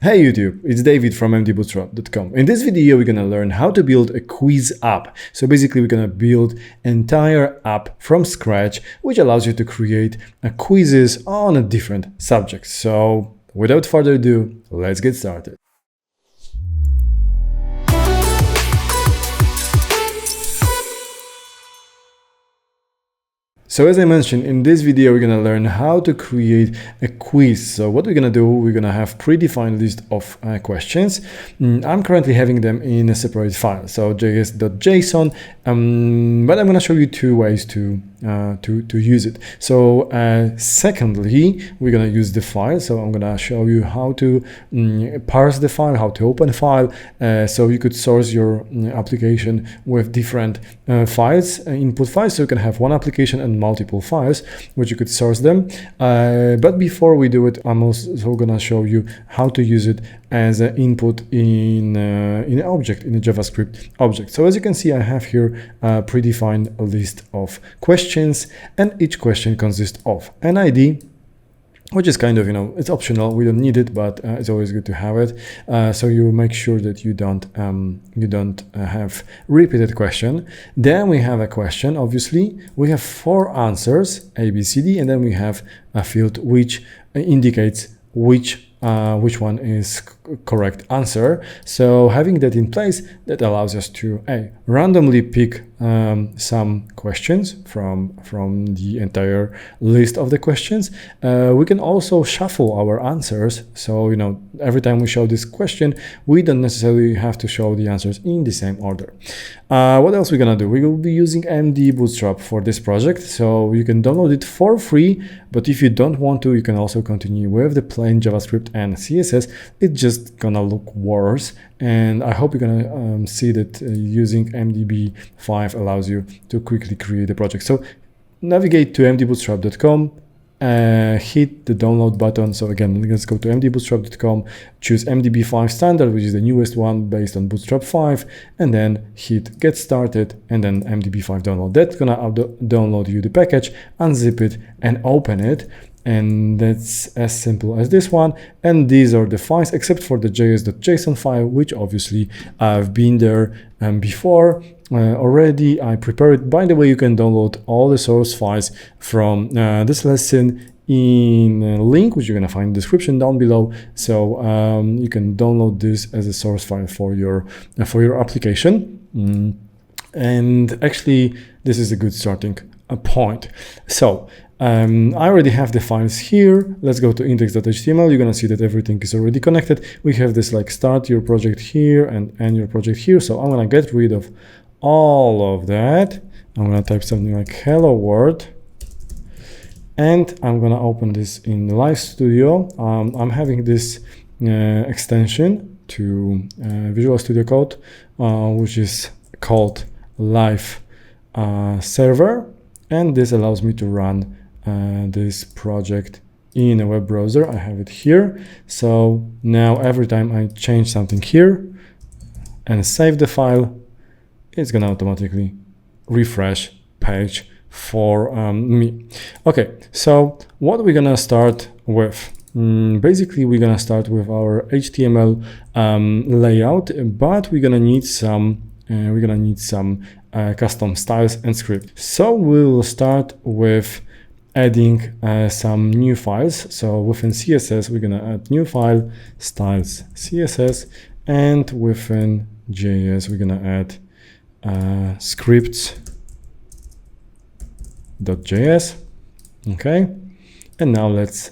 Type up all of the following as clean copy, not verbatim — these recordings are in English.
Hey YouTube, it's David from mdbootstrap.com. In this video, we're gonna learn how to build a quiz app. So basically, we're gonna build an entire app from scratch, which allows you to create quizzes on different subjects. So without further ado, let's get started. So as I mentioned, in this video, we're gonna learn how to create a quiz. So what we're gonna do, we're gonna have predefined list of questions. I'm currently having them in a separate file, so js.json, but I'm gonna show you two ways to use it. So secondly, we're gonna use the file. So I'm gonna show you how to parse the file, how to open a file, so you could source your application with different files, input files, so you can have one application and multiple files which you could source them. But before we do it, I'm also gonna show you how to use it as an input in an object, in a JavaScript object. So as you can see, I have here a predefined list of questions, and each question consists of an ID, which is kind of, it's optional. We don't need it, but it's always good to have it. So you make sure that you don't have repeated question. Then we have a question. Obviously, we have 4 answers, A, B, C, D, and then we have a field which indicates which one is correct answer. So having that in place, that allows us to randomly pick some questions from the entire list of the questions. We can also shuffle our answers. So, every time we show this question, we don't necessarily have to show the answers in the same order. What else we're gonna do? We will be using MD Bootstrap for this project. So you can download it for free, but if you don't want to, you can also continue with the plain JavaScript and CSS. It's just gonna look worse. And I hope you're gonna see that using MDB5 allows you to quickly create a project. So navigate to mdbootstrap.com, hit the download button. So again, let's go to mdbootstrap.com, choose MDB5 standard, which is the newest one based on Bootstrap 5, and then hit get started, and then MDB5 download. That's gonna download you the package, unzip it, and open it. And that's as simple as this one. And these are the files, except for the js.json file, which obviously I've been there before already. I prepared it. By the way, you can download all the source files from this lesson in a link, which you're gonna find in the description down below. So you can download this as a source file for your application. And actually, this is a good starting point. So I already have the files here. Let's go to index.html. You're gonna see that everything is already connected. We have this like start your project here and end your project here. So I'm gonna get rid of all of that. I'm gonna type something like hello world, and I'm gonna open this in the Live Studio. I'm having this extension to Visual Studio Code, which is called Live Server, and this allows me to run this project in a web browser. I have it here. So now every time I change something here and save the file, it's gonna automatically refresh page for me. Okay, so what we're gonna start with? Basically, we're gonna start with our HTML layout, but we're gonna need some custom styles and script. So we'll start with adding some new files. So within CSS, we're gonna add new file, styles CSS, and within JS, we're gonna add scripts.js. Okay, and now let's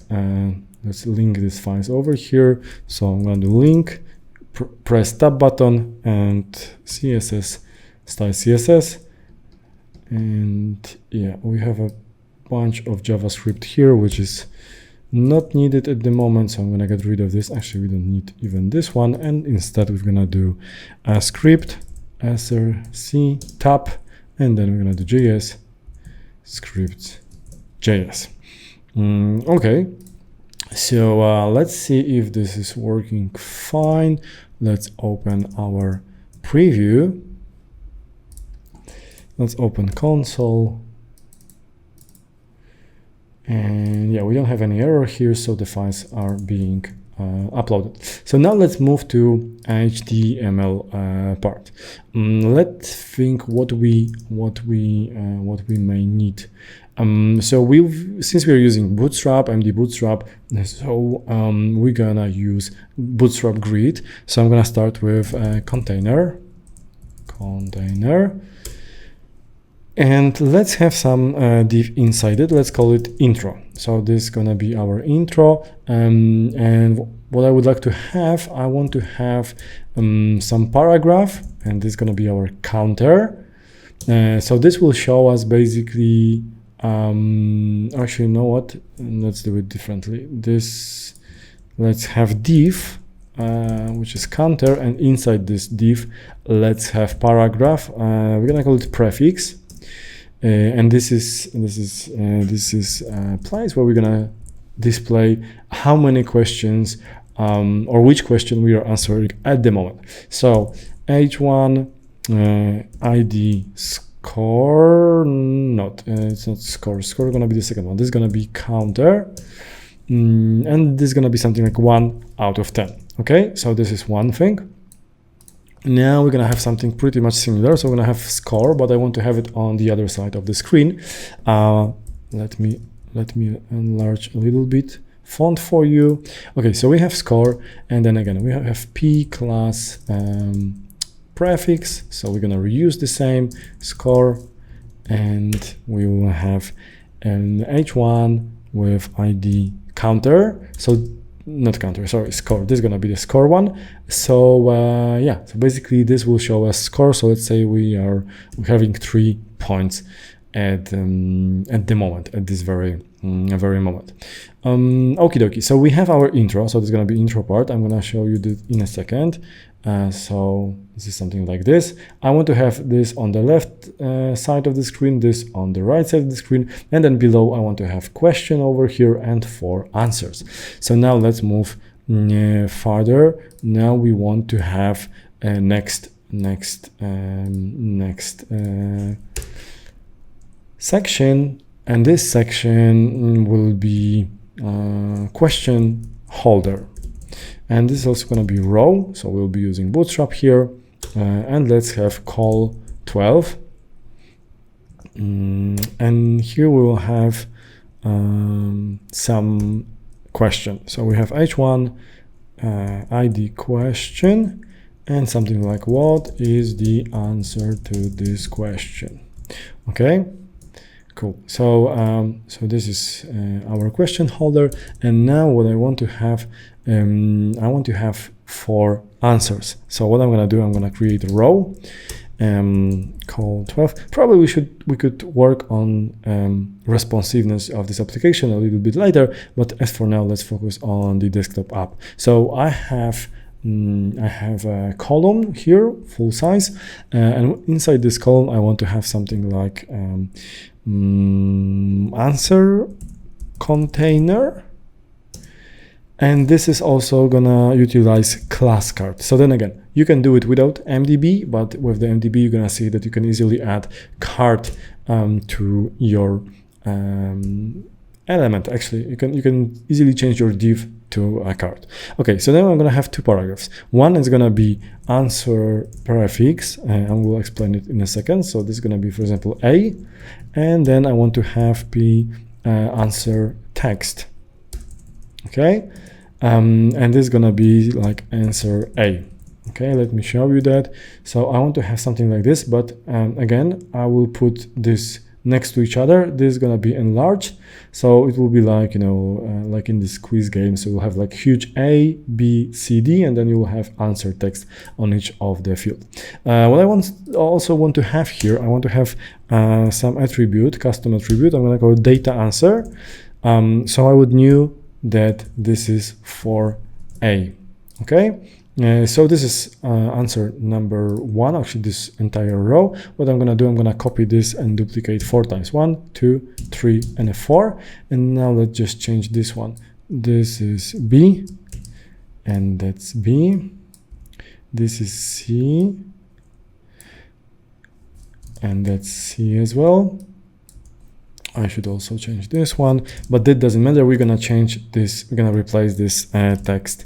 link these files over here. So I'm gonna do link, press tab button, and CSS, style CSS, and yeah, we have a bunch of JavaScript here, which is not needed at the moment. So I'm gonna get rid of this. Actually, we don't need even this one, and instead we're gonna do a script src tab, and then we're gonna do JS scripts JS. Okay, so let's see if this is working fine. Let's open our preview. Let's open console. And yeah, we don't have any error here, so the files are being uploaded. So now let's move to HTML part. Let's think what we may need. So since we're using Bootstrap, MD Bootstrap, so we're gonna use Bootstrap grid. So I'm gonna start with container, and let's have some div inside it. Let's call it intro. So this is gonna be our intro, and what I would like to have, I want to have some paragraph, and this is gonna be our counter. So this will show us basically, actually, you know what? Let's do it differently. Let's have div, which is counter, and inside this div, let's have paragraph. We're gonna call it prefix. And this is a place where we're gonna display how many questions or which question we are answering at the moment. So h1 id score, it's not score gonna be the second one. This is gonna be counter, and this is gonna be something like 1 out of 10. Okay, so this is one thing. Now we're gonna have something pretty much similar. So we're gonna have score, but I want to have it on the other side of the screen. Let me enlarge a little bit font for you. Okay, so we have score, and then again we have p class prefix. So we're gonna reuse the same score, and we will have an h1 with id counter. So not counter, sorry, score. This is gonna be the score one. So yeah, so basically this will show us score. So let's say we're having 3 points at the moment, at this very moment. Okie dokie. So we have our intro. So there's gonna be intro part. I'm gonna show you this in a second. So this is something like this. I want to have this on the left side of the screen, this on the right side of the screen, and then below I want to have question over here and 4 answers. So now let's move farther. Now we want to have next section, and this section will be question holder. And this is also going to be row, so we'll be using Bootstrap here. And let's have call 12. And here we will have some question. So we have h1 id question, and something like what is the answer to this question. Okay, cool. So so this is our question holder, and now what I want to have, I want to have 4 answers. So what I'm gonna do, I'm gonna create a row, call 12. Probably we could work on responsiveness of this application a little bit later, but as for now, let's focus on the desktop app. So I have a column here, full size, and inside this column I want to have something like answer container, and this is also gonna utilize class card. So then again, you can do it without MDB, but with the MDB you're gonna see that you can easily add card to your element. Actually, you can easily change your div to a card. Okay, so then I'm gonna have 2 paragraphs. One is gonna be answer prefix, and we'll explain it in a second. So this is gonna be, for example, A, and then I want to have B answer text. Okay, and this is gonna be like answer A. Okay, let me show you that. So I want to have something like this, but again, I will put this next to each other. This is gonna be enlarged, so it will be like, you know, like in this quiz game. So you'll have like huge A, B, C, D, and then you will have answer text on each of the field. What I also want to have here, I want to have some attribute, custom attribute. I'm gonna call it data answer. So I would knew that this is for A. Okay. So this is answer number 1, actually this entire row. What I'm gonna do, I'm gonna copy this and duplicate 4 times, 1, 2, 3, and a 4. And now let's just change this one. This is B, and that's B. This is C, and that's C as well. I should also change this one, but that doesn't matter. We're gonna change this. We're gonna replace this text.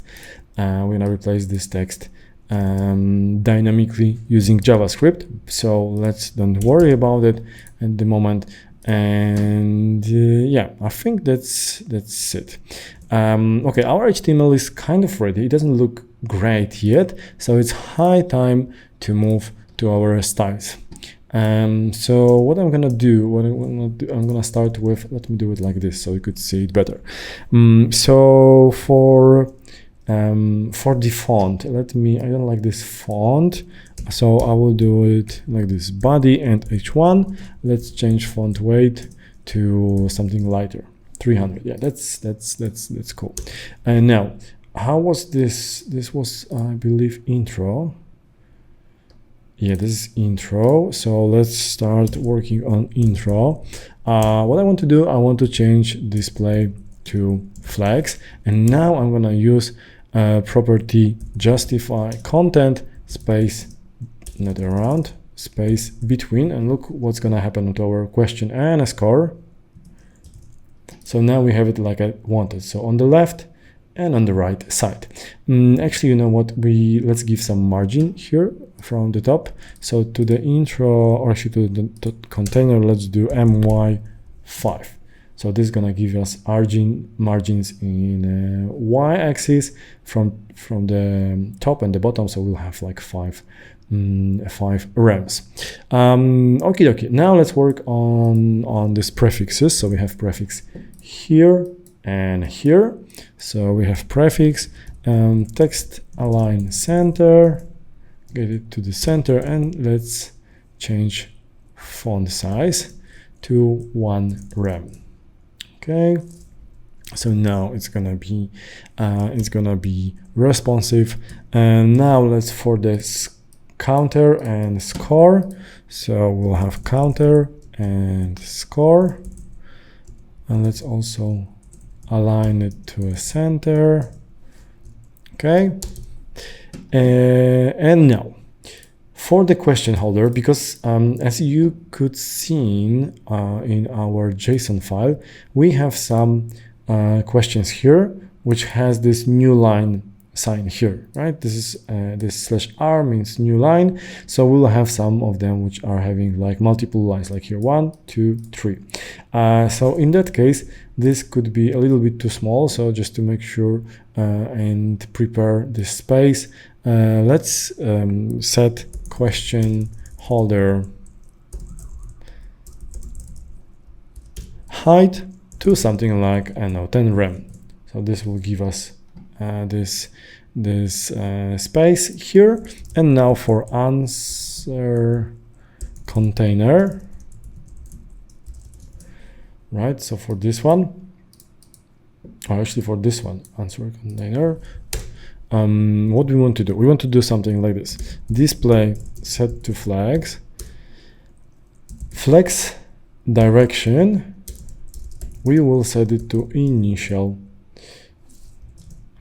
We're gonna replace this text dynamically using JavaScript. So let's don't worry about it at the moment. And yeah, I think that's it. Okay, our HTML is kind of ready. It doesn't look great yet, so it's high time to move to our styles. So what I'm gonna do, I'm gonna start with, let me do it like this so you could see it better. So for the font, I don't like this font, so I will do it like this, body and h1. Let's change font weight to something lighter, 300. Yeah, that's cool. And now, how was this? This was, I believe, intro. Yeah, this is intro. So let's start working on intro. What I want to do, I want to change display to flags, and now I'm gonna use property justify content space, not around, space between, and look what's gonna happen to our question and a score. So now we have it like I wanted. So on the left and on the right side. Actually, you know what? Let's give some margin here from the top. So to the intro, or actually to the container, let's do my5. So this is gonna give us margins in y-axis from the top and the bottom. So we'll have like 5 rems. Okay, dokie. Now let's work on these prefixes. So we have prefix here and here. So we have prefix, text align center, get it to the center, and let's change font size to 1 rem. Okay, so now it's gonna be responsive. And now let's for this counter and score. So we'll have counter and score, and let's also align it to a center. Okay, and now for the question holder, because as you could see in our JSON file, we have some questions here, which has this new line sign here, right? This is this /r means new line. So we'll have some of them which are having like multiple lines, like here 1, 2, 3. So in that case, this could be a little bit too small. So just to make sure and prepare this space, let's set question holder height to something like, I don't know, 10 rem. So this will give us this space here. And now for answer container, right? So for this one, or actually for this one, answer container, what we want to do? We want to do something like this: display set to flags, flex direction, we will set it to initial.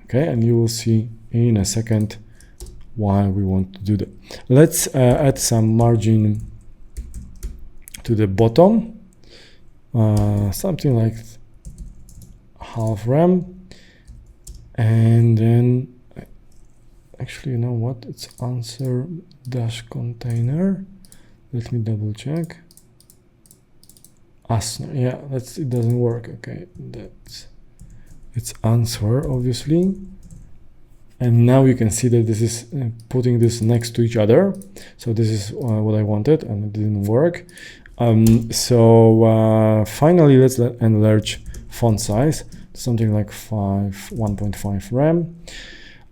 Okay, and you will see in a second why we want to do that. Let's add some margin to the bottom, something like half rem, and then actually, you know what, it's answer dash container. Let me double check. Yeah, it doesn't work. Okay, it's answer, obviously. And now you can see that this is putting this next to each other. So this is what I wanted, and it didn't work. Finally, let's enlarge font size to something like 1.5 rem.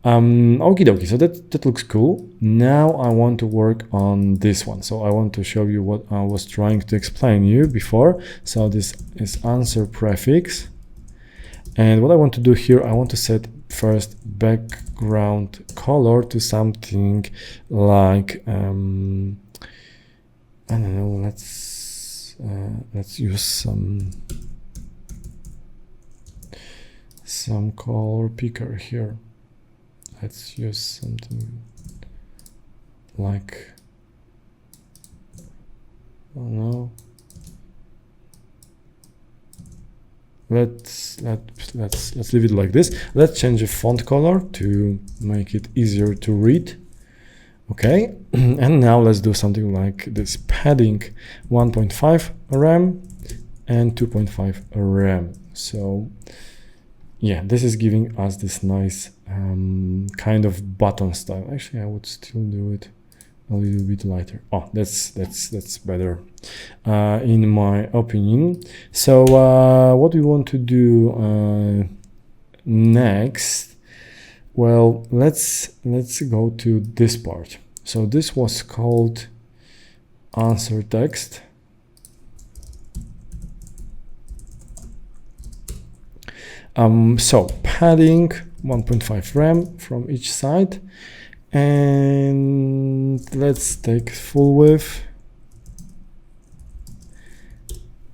Okie dokie, so that looks cool. Now I want to work on this one. So I want to show you what I was trying to explain you before. So this is answer prefix. And what I want to do here, I want to set first background color to something like, I don't know, let's use some color picker here. Let's use something like, I don't know, let's leave it like this. Let's change the font color to make it easier to read. Okay, and now let's do something like this: padding 1.5 rem and 2.5 rem. So yeah, this is giving us this nice kind of button style. Actually, I would still do it a little bit lighter. Oh, that's better in my opinion. So what we want to do next, well, let's go to this part. So this was called answer text. So padding 1.5 rem from each side, and let's take full width,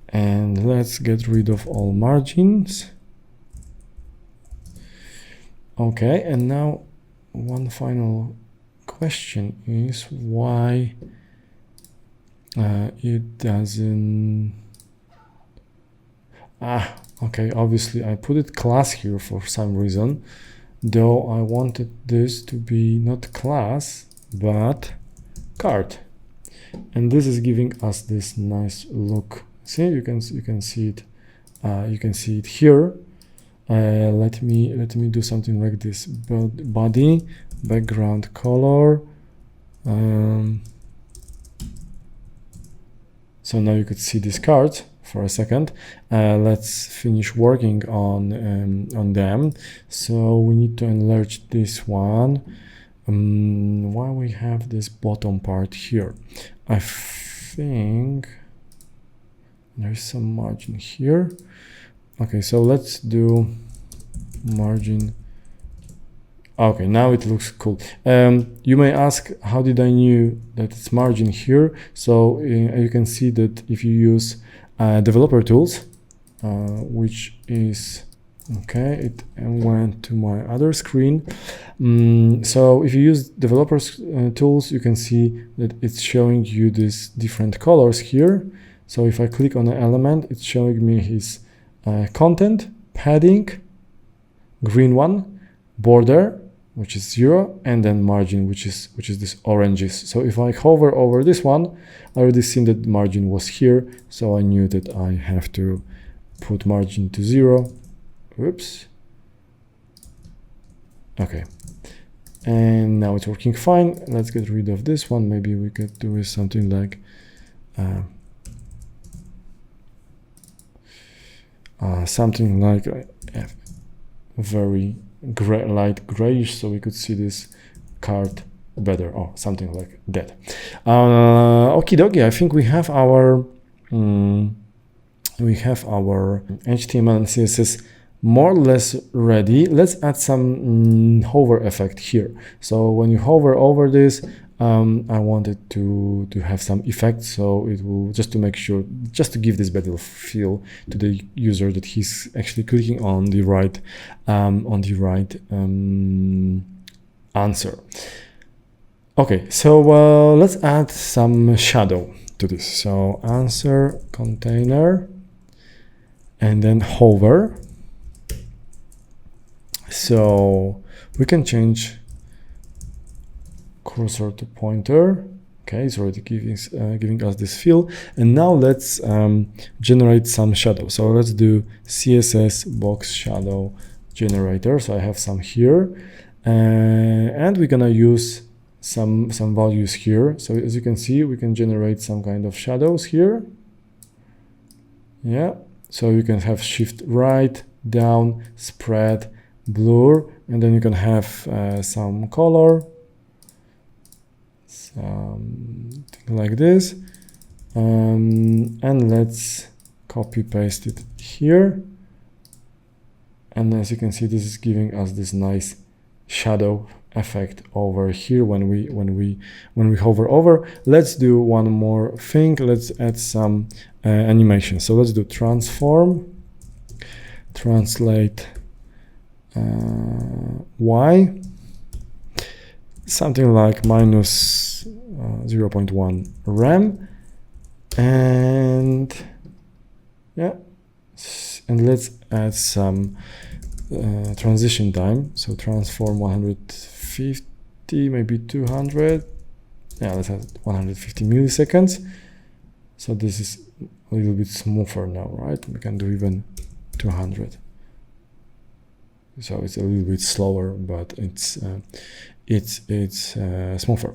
and let's get rid of all margins. Okay, and now one final question is why it doesn't. Okay, obviously I put it class here for some reason, though I wanted this to be not class but card, and this is giving us this nice look. See, you can see it. You can see it here. Let me do something like this: body, background color. So now you could see this card for a second. Let's finish working on them. So we need to enlarge this one. Why we have this bottom part here? I think there's some margin here. Okay, so let's do margin. Okay, now it looks cool. You may ask, how did I knew that it's margin here? So you can see that if you use developer tools, which is okay, it went to my other screen. So if you use developers tools, you can see that it's showing you these different colors here. So if I click on an element, it's showing me his content, padding, green one, border, which is 0, and then margin, which is this oranges. So if I hover over this one, I already seen that margin was here, so I knew that I have to put margin to 0. Whoops. Okay, and now it's working fine. Let's get rid of this one. Maybe we could do something like very gray, light grayish, so we could see this card better, or something like that. Okie dokie, I think we have our HTML and CSS more or less ready. Let's add some hover effect here. So when you hover over this, I wanted to have some effect, so it will just to make sure, just to give this better feel to the user that he's actually clicking on the right answer. Okay, so let's add some shadow to this. So answer container and then hover. So we can change cursor to pointer. Okay, it's already giving us this feel. And now let's generate some shadow. So let's do CSS box shadow generator. So I have some here, and we're gonna use some values here. So as you can see, we can generate some kind of shadows here. Yeah, so you can have shift right, down, spread, blur, and then you can have some color, something like this, and let's copy paste it here. And as you can see, this is giving us this nice shadow effect over here when we hover over. Let's do one more thing. Let's add some animation. So let's do transform, translate y, something like minus 0.1 rem, and yeah, and let's add some transition time. So transform 150, maybe 200. Yeah, let's have 150 milliseconds. So this is a little bit smoother now, right? We can do even 200. So it's a little bit slower, but it's smoother.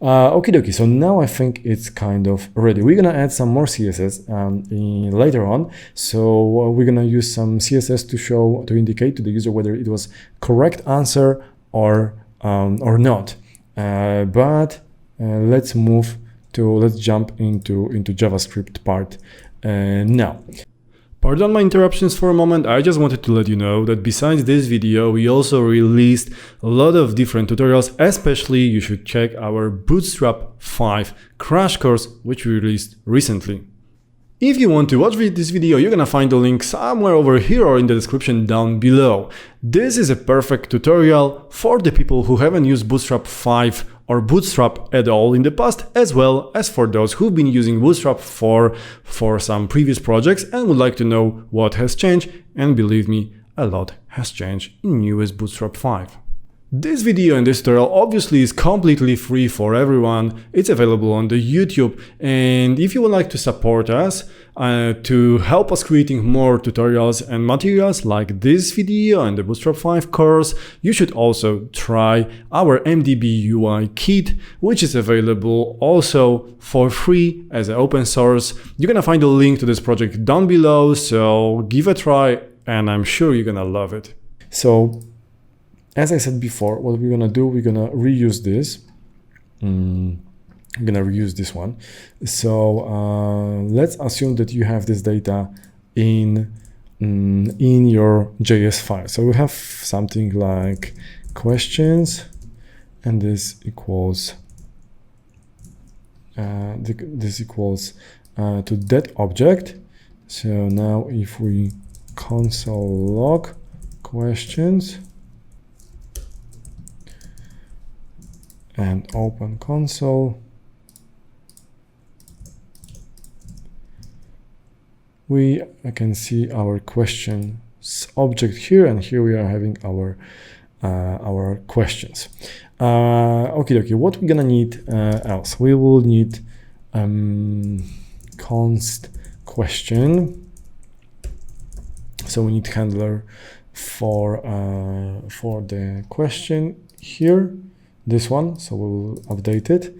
Okie dokie. So now I think it's kind of ready. We're gonna add some more CSS later on. So we're gonna use some CSS to indicate to the user whether it was correct answer or not. Let's jump into JavaScript part now. Pardon my interruptions for a moment. I just wanted to let you know that besides this video, we also released a lot of different tutorials. Especially you should check our Bootstrap 5 crash course, which we released recently. If you want to watch this video, you're gonna find the link somewhere over here or in the description down below. This is a perfect tutorial for the people who haven't used Bootstrap 5 or Bootstrap at all in the past, as well as for those who've been using Bootstrap for some previous projects and would like to know what has changed. And believe me, a lot has changed in newest Bootstrap 5. This video and this tutorial obviously is completely free for everyone. It's available on the YouTube, and if you would like to support us to help us creating more tutorials and materials like this video and the Bootstrap 5 course, you should also try our MDB UI kit, which is available also for free as an open source. You're gonna find a link to this project down below, so give a try and I'm sure you're gonna love it. So as I said before, what we're gonna do, we're gonna reuse this. I'm gonna reuse this one. So let's assume that you have this data in your JS file. So we have something like questions, and this equals to that object. So now if we console log questions and open console, we can see our questions object here, and here we are having our questions. Okay, what we're gonna need else? We will need const question. So we need handler for the question here. This one, so we'll update it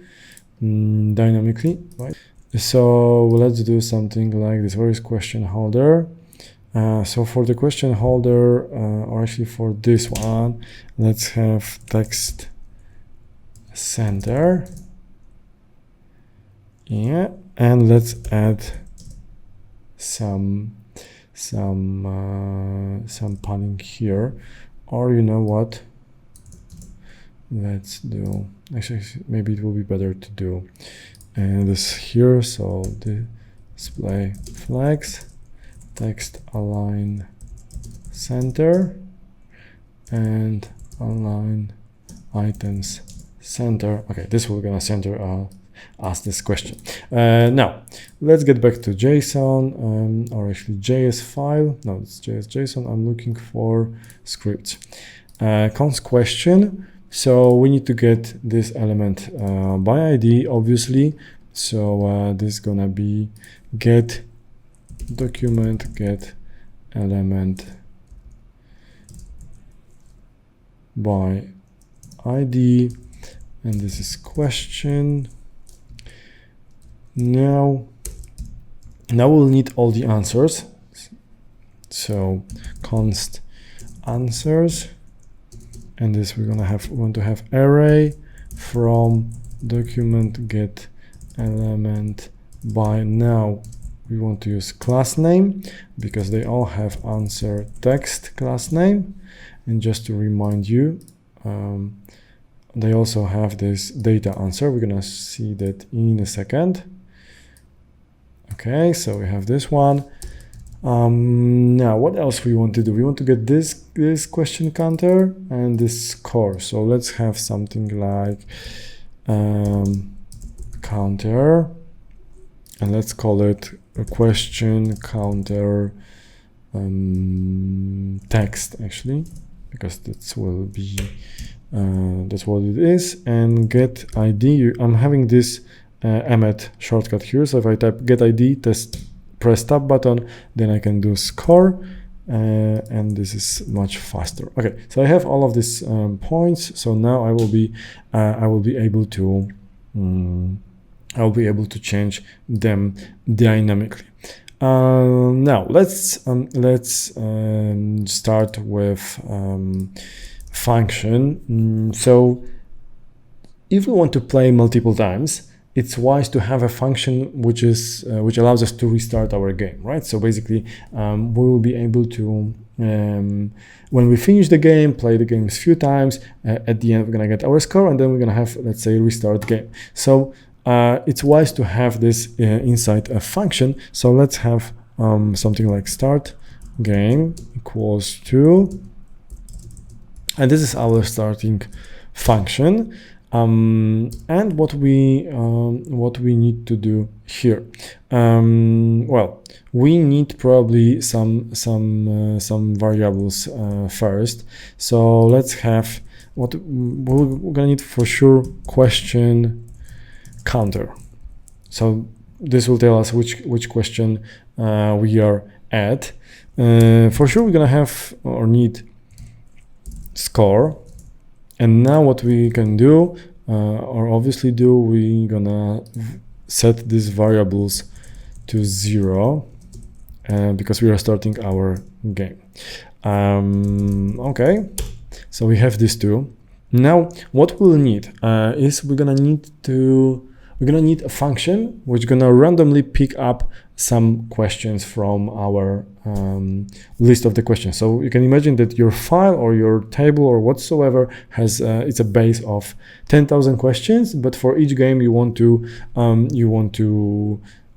dynamically, right? So let's do something like this. Where is question holder? So for the question holder, or actually for this one, let's have text center. Yeah, and let's add some padding here, or you know what? Let's do, actually maybe it will be better to do this here. So the display flags, text align center, and align items center. Okay, this will gonna center ask this question. Now let's get back to JSON, or actually JS file. No, it's JSON. I'm looking for scripts. Const question. So we need to get this element by ID, obviously. So this is gonna be get document get element by ID, and this is question. Now we'll need all the answers. So const answers. And this we want to have array from document get element by. Now we want to use class name because they all have answer text class name. And just to remind you, they also have this data answer. We're gonna see that in a second. Okay, so we have this one. Now what else we want to do? We want to get this question counter and this score. So let's have something like counter, and let's call it a question counter text actually, because that's will be that's what it is. And get ID, I'm having this emmet shortcut here. So if I type get ID, press tab button, then I can do score, and this is much faster. Okay, so I have all of these points. So now I will be able to change them dynamically. Now let's start with function. So if we want to play multiple times, it's wise to have a function which allows us to restart our game, right? So basically, we will be able to, when we finish the game, play the game a few times, at the end we're gonna get our score, and then we're gonna have, let's say, restart game. So it's wise to have this inside a function. So let's have something like start game equals to, and this is our starting function. And what we need to do here, well, we need probably some variables first. So let's have what we're gonna need for sure, question counter. So this will tell us which question we are at. For sure we're gonna have or need score. And now what we can do, or obviously do, we're gonna set these variables to 0, because we are starting our game. Okay, so we have these two. Now what we'll need is we're gonna need a function which gonna randomly pick up some questions from our list of the questions. So you can imagine that your file or your table or whatsoever has it's a base of 10,000 questions, but for each game you want to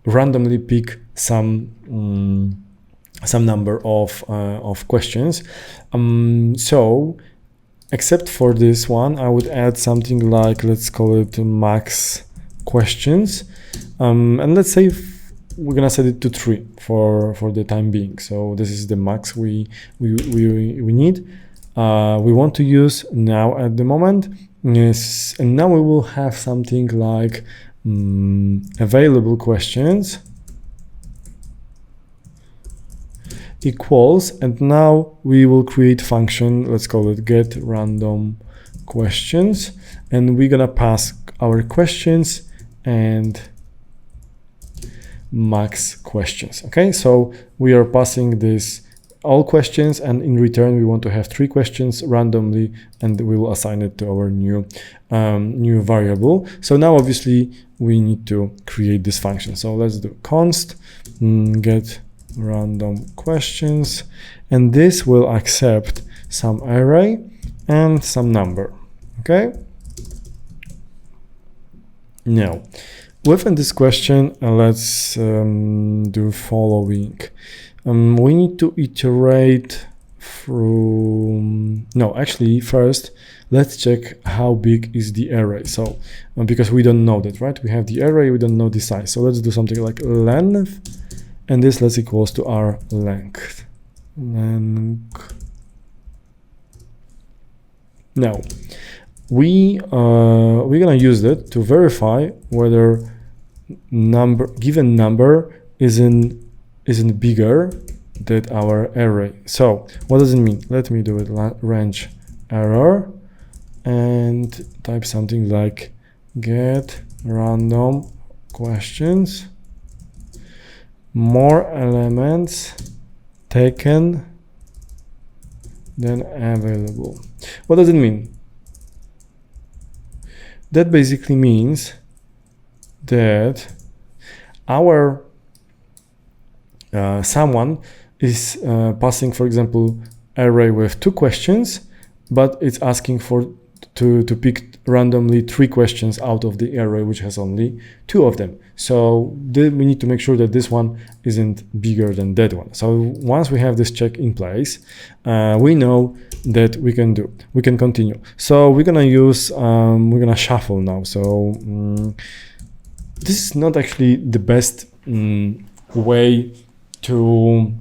randomly pick some number of questions. So except for this one, I would add something like, let's call it max questions, and let's say we're gonna set it to 3 for the time being. So this is the max we need. We want to use now at the moment. Yes, and now we will have something like available questions equals, and now we will create function, let's call it get random questions, and we're gonna pass our questions and max questions. Okay, so we are passing this all questions, and in return we want to have 3 questions randomly, and we will assign it to our new variable. So now obviously we need to create this function. So let's do const get random questions, and this will accept some array and some number. Okay, now within this question, let's do following. We need to iterate through, no, actually first let's check how big is the array. So because we don't know that, right? We have the array, we don't know the size. So let's do something like length, and this let's equals to our length. Now we're gonna use that to verify whether given number isn't bigger than our array. So what does it mean? Let me do it, range error, and type something like get random questions, more elements taken than available. What does it mean? That basically means that our someone is passing, for example, array with 2 questions, but it's asking to pick randomly 3 questions out of the array which has only 2 of them. So we need to make sure that this one isn't bigger than that one. So once we have this check in place, we know that we can continue. So we're gonna shuffle now. So this is not actually the best way to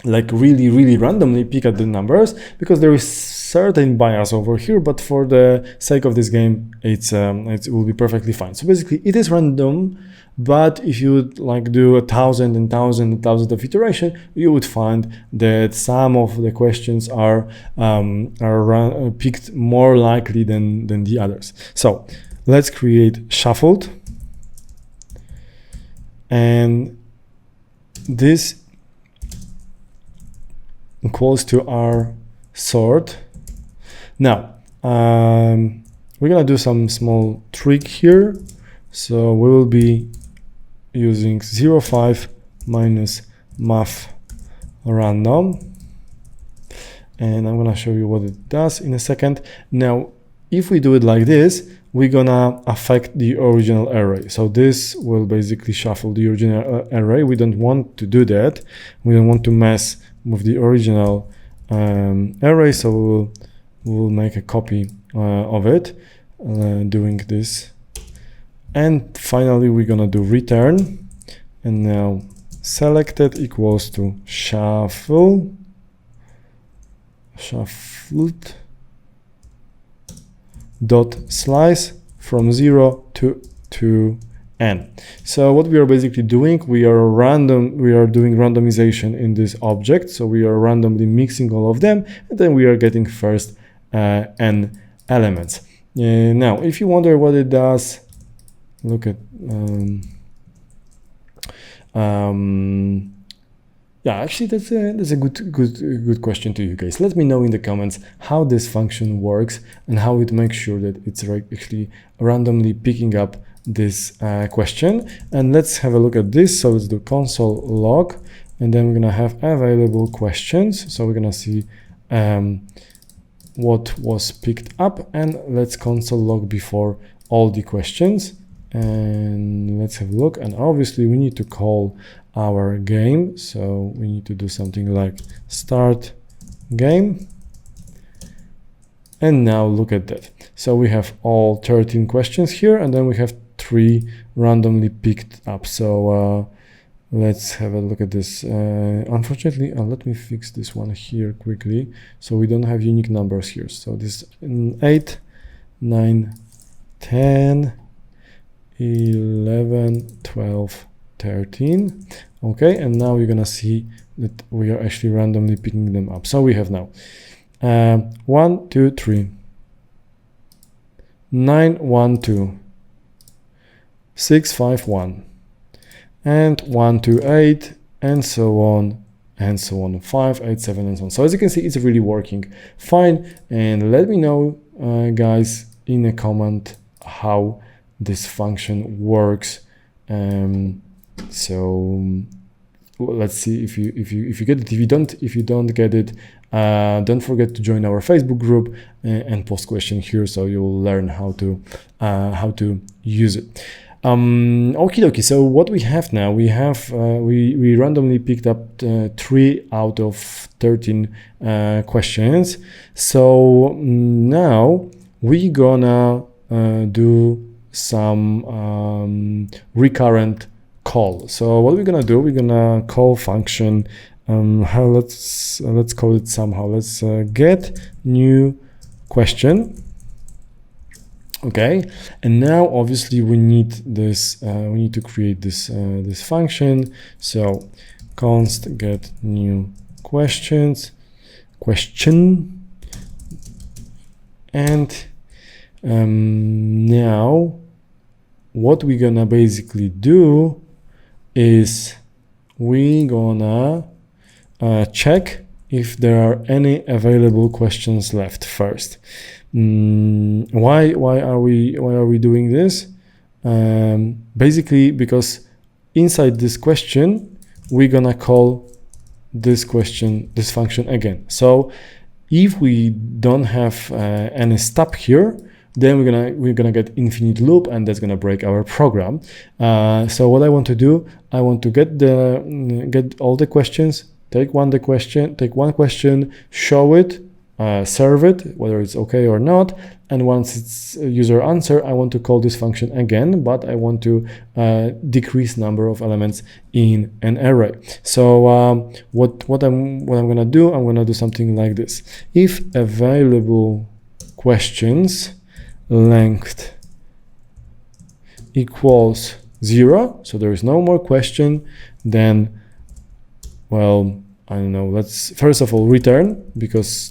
like really randomly pick at the numbers, because there is certain bias over here, but for the sake of this game, it will be perfectly fine. So basically it is random, but if you would like do 1,000 and 1,000 and 1,000 of iteration, you would find that some of the questions are picked more likely than the others. So let's create shuffled, and this equals to our sort. Now we're gonna do some small trick here. So we will be using 0.5 minus math random, and I'm gonna show you what it does in a second. Now if we do it like this, we're gonna affect the original array. So this will basically shuffle the original array. We don't want to do that. We don't want to mess with the original array, so we'll make a copy of it doing this. And finally we're gonna do return, and now selected equals to shuffled dot slice from 0 to n. So what we are basically doing, we are doing randomization in this object. So we are randomly mixing all of them, and then we are getting first n elements. Now if you wonder what it does, look at yeah, actually that's a good question to you guys. Let me know in the comments how this function works and how it makes sure that it's actually randomly picking up this question. And let's have a look at this. So let's do console log, and then we're gonna have available questions. So we're gonna see what was picked up, and let's console log before all the questions, and let's have a look. And obviously we need to call our game, so we need to do something like start game. And now look at that. So we have all 13 questions here, and then we have 3 randomly picked up. So let's have a look at this. Unfortunately, let me fix this one here quickly, so we don't have unique numbers here. So this 8, 9, 10, 11, 12, 13. Okay, and now you're gonna see that we are actually randomly picking them up. So we have now 1, 2, 3, 9, 1, 2, 6, 5, 1, and 1, 2, 8, and so on and so on, 5, 8, 7, and so on. So as you can see, it's really working fine. And let me know guys in a comment how this function works. So let's see if you get it. If you don't get it, don't forget to join our Facebook group and post question here, so you will learn how to use it. Okie dokie. So what we have now, we have we randomly picked up 3 out of 13 questions. So now we're gonna do some recurrent call. So what we're gonna do, we're gonna call function, let's call it somehow. Let's get new question. Okay, and now obviously we need this, we need to create this this function. So const get new question, and now what we're gonna basically do is we gonna check if there are any available questions left first. Why are we doing this? Basically because inside this question we're gonna call this function again. So if we don't have any stop here, then we're gonna get infinite loop, and that's gonna break our program. So what I want to do, I want to get all the questions, take one question, show it serve it, whether it's okay or not. And once it's a user answer, I want to call this function again, but I want to decrease number of elements in an array. So what I'm gonna do, I'm gonna do something like this. If available questions length equals 0, so there is no more question, then, well, I don't know, let's first of all return, because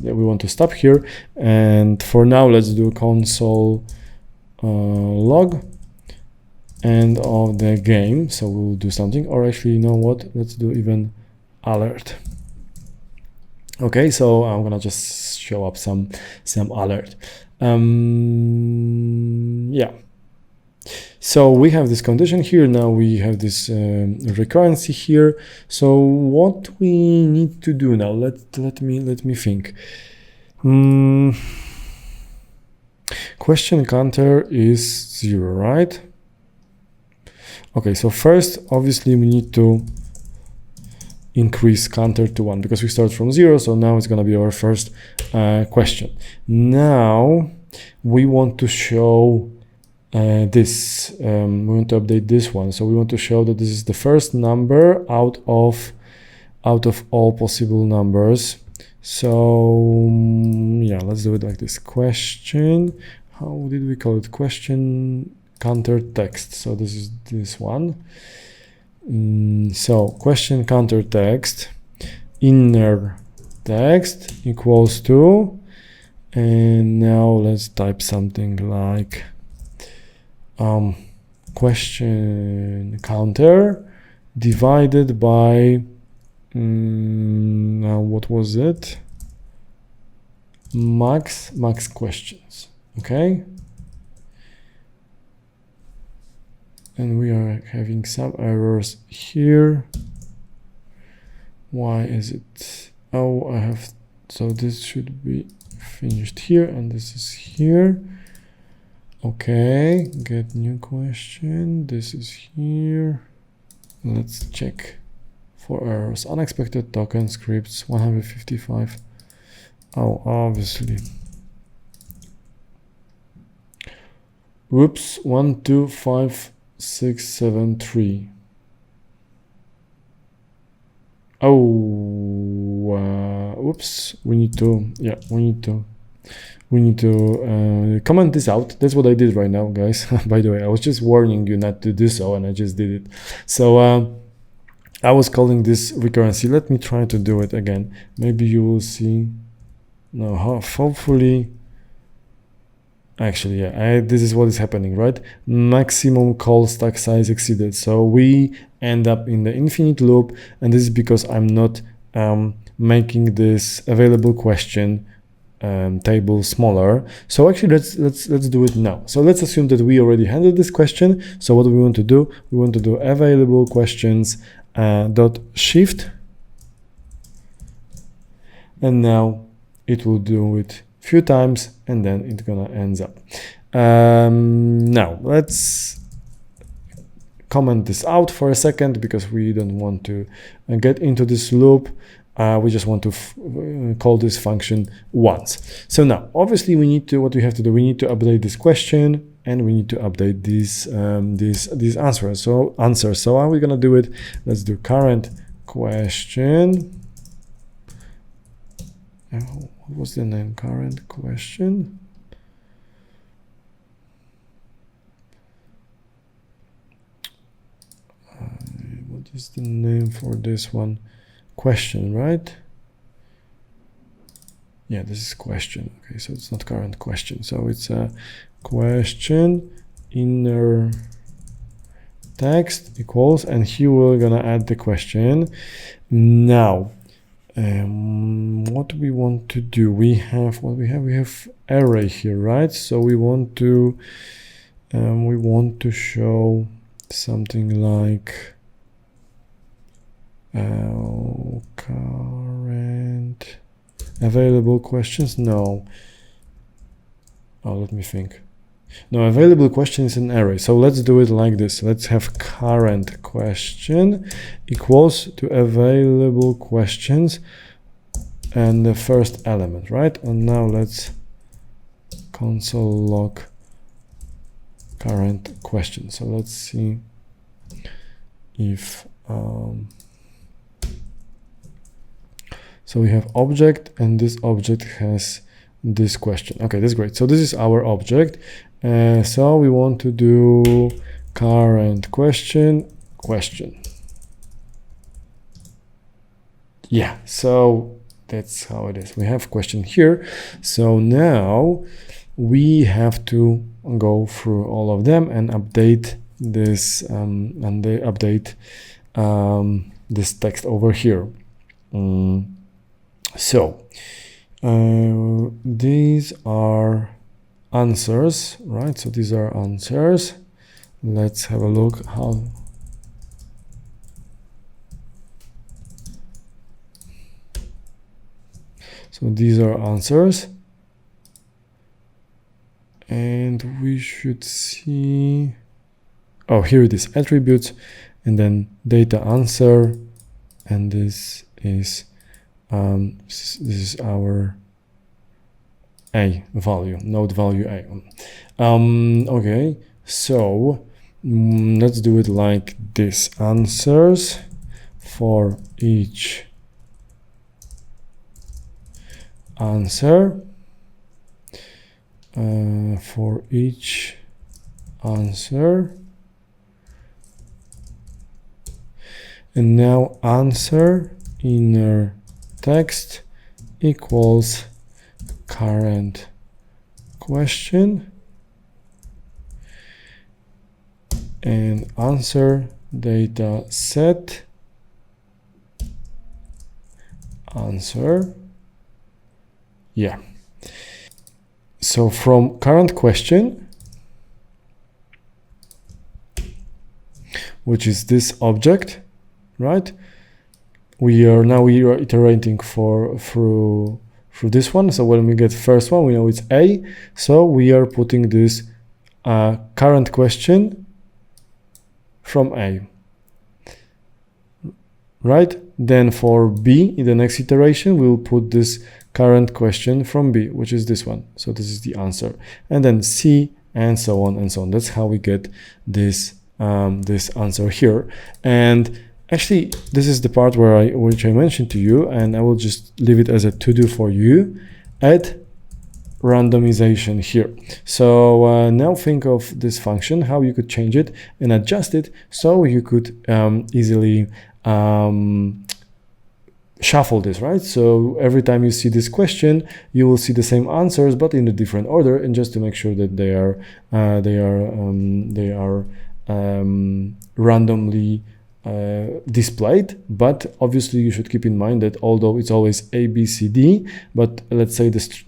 we want to stop here. And for now, let's do console log end of the game. So we'll do something, or actually, you know what, let's do even alert. Okay, so I'm gonna just show up some alert. Yeah. So we have this condition here. Now we have this recurrency here. So what we need to do now? Let me think. Question counter is 0, right? Okay. So first, obviously, we need to increase counter to 1 because we start from 0. So now it's gonna be our first question. Now we want to show this. We want to update this one, so we want to show that this is the first number out of all possible numbers. So yeah, let's do it like this. Question, how did we call it? Question counter text. So this is this one. So question counter text inner text equals to, and now let's type something like question counter divided by now what was it, max questions. Okay, and we are having some errors here. Why is it? Oh, I have, so this should be finished here, and this is here. Okay, get new question. This is here. Let's check for errors. Unexpected token scripts 155. Oh, obviously. Whoops, 125673. Oh, whoops. We need to comment this out. That's what I did right now, guys. By the way, I was just warning you not to do so, and I just did it. So I was calling this recurrency. Let me try to do it again. Maybe you will see. No, hopefully. Actually, yeah, this is what is happening, right? Maximum call stack size exceeded. So we end up in the infinite loop, and this is because I'm not making this available question table smaller. So actually, let's do it now. So let's assume that we already handled this question. So what do we want to do? We want to do available questions dot shift, and now it will do it a few times, and then it's gonna end up. Now let's comment this out for a second because we don't want to get into this loop. We just want to call this function once. So now, obviously, we need to, what we have to do, we need to update this question, and we need to update these answers. So how are we gonna do it? Let's do current question. What was the name? Current question. What is the name for this one? Question, right? Yeah, this is question. Okay, so it's not current question. So it's a question inner text equals, and here we're gonna add the question. Now, what we want to do? We have what we have. We have array here, right? So we want to show something like current available questions. No. Oh, let me think. No, available question is an array. So let's do it like this. Let's have current question equals to available questions and the first element, right? And now let's console log current question. So let's see if so we have object, and this object has this question. Okay, that's great. So this is our object. So we want to do current question. Yeah, so that's how it is. We have question here. So now we have to go through all of them and update this this text over here. So these are answers, right? So these are answers. Let's have a look how. So these are answers, and we should see, oh, here it is, attributes, and then data answer, and this is our a value, node value a. Okay, so let's do it like this: answers for each answer, for each answer, and now answer inner text equals current question, and answer data set answer. Yeah. So from current question, which is this object, right? We are iterating through this one. So when we get first one, we know it's A. So we are putting this current question from A, right? Then for B, in the next iteration, we'll put this current question from B, which is this one. So this is the answer, and then C, and so on and so on. That's how we get this this answer here. And actually, this is the part which I mentioned to you, and I will just leave it as a to-do for you. Add randomization here. So now think of this function, how you could change it and adjust it so you could easily shuffle this, right? So every time you see this question, you will see the same answers but in a different order, and just to make sure that they are randomly displayed. But obviously you should keep in mind that although it's always A, B, C, D, but let's say this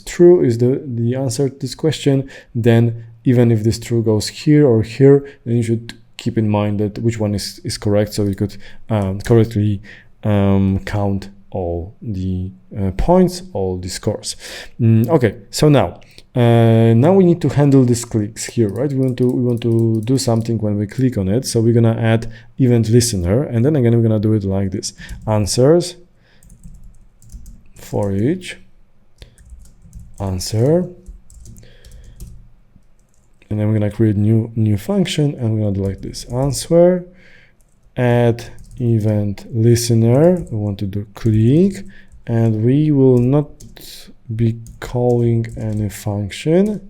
true is the answer to this question, then even if this true goes here or here, then you should keep in mind that which one is correct, so you could correctly count all the points, all the scores. Okay, so now we need to handle these clicks here, right? We want to do something when we click on it. So we're gonna add event listener, and then again we're gonna do it like this: answers for each answer, and then we're gonna create new function, and we're gonna do like this: answer add event listener. We want to do click, and we will not be calling any function.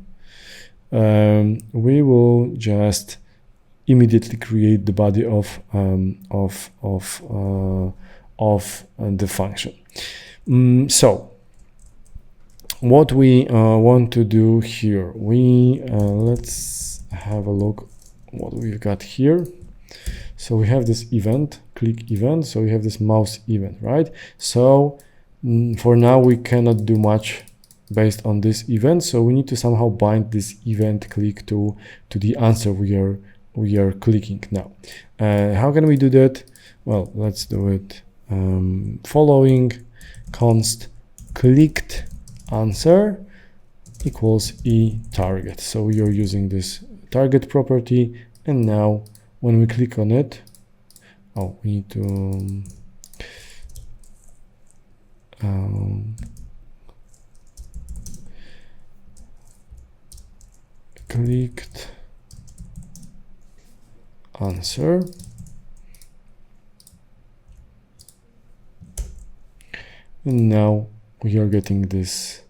We will just immediately create the body of the function. So what we want to do here, we let's have a look what we've got here. So we have this event, click event. So we have this mouse event, right? So for now we cannot do much based on this event. So we need to somehow bind this event click to the answer we are clicking now. How can we do that? Well, let's do it. Following const clicked answer equals e target. So we are using this target property, and now when we click on it, we need to clicked answer. And now we are getting this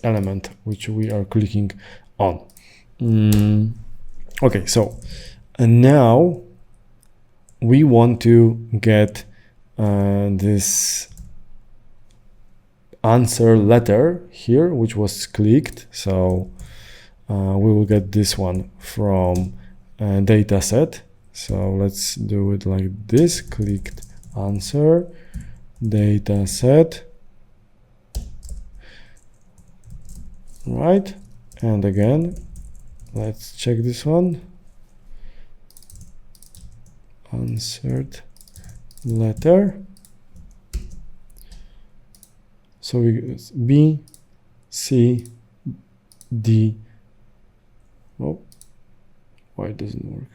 element which we are clicking on. Okay, so and now we want to get this answer letter here, which was clicked. So we will get this one from data set. So let's do it like this: clicked answer, data set, right? And again, let's check this one: answered letter. So we B, C, D. Oh, why it doesn't work?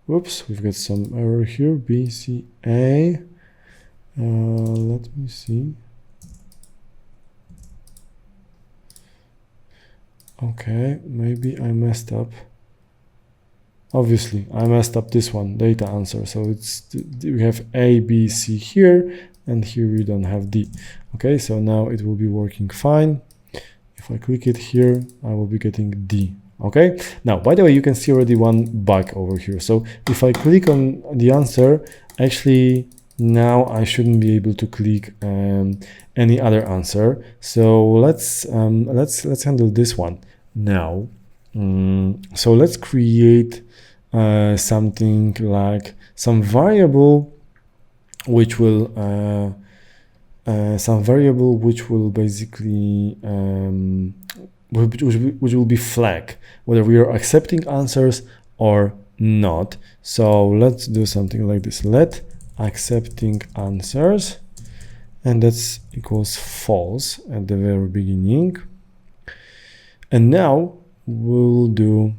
Whoops, we've got some error here. B, C, A. Let me see. Okay, maybe I messed up. Obviously, I messed up this one, data answer. So we have A, B, C here, and here we don't have D. Okay, so now it will be working fine. If I click it here, I will be getting D. Okay, now, by the way, you can see already one bug over here. So if I click on the answer, actually, now I shouldn't be able to click any other answer. So let's handle this one now. So let's create something like some variable which will basically which will be flag whether we are accepting answers or not. So let's do something like this: let accepting answers, and that's equals false at the very beginning. And now we'll do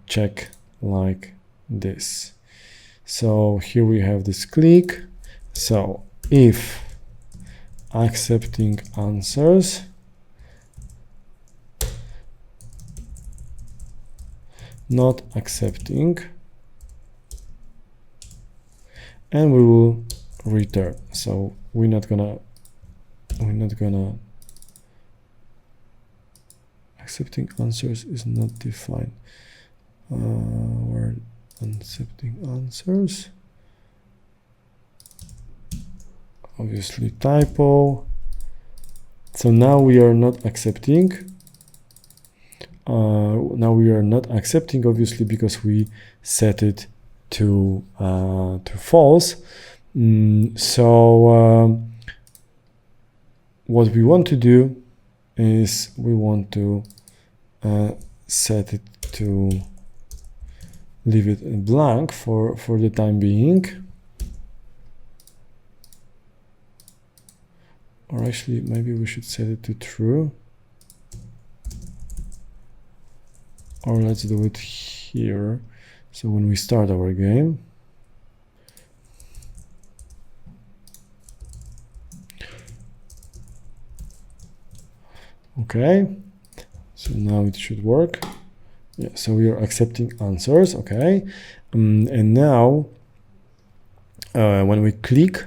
check like this. So here we have this click. So if accepting answers not accepting, and we will return. So we're not gonna accepting answers is not defined. We're accepting answers, obviously typo. So now we are not accepting. Now we are not accepting, obviously, because we set it to false. So what we want to do is we want to set it to leave it blank for the time being. Or actually, maybe we should set it to true. Or let's do it here. So when we start our game, okay, so now it should work. Yeah, so we are accepting answers, okay. And now when we click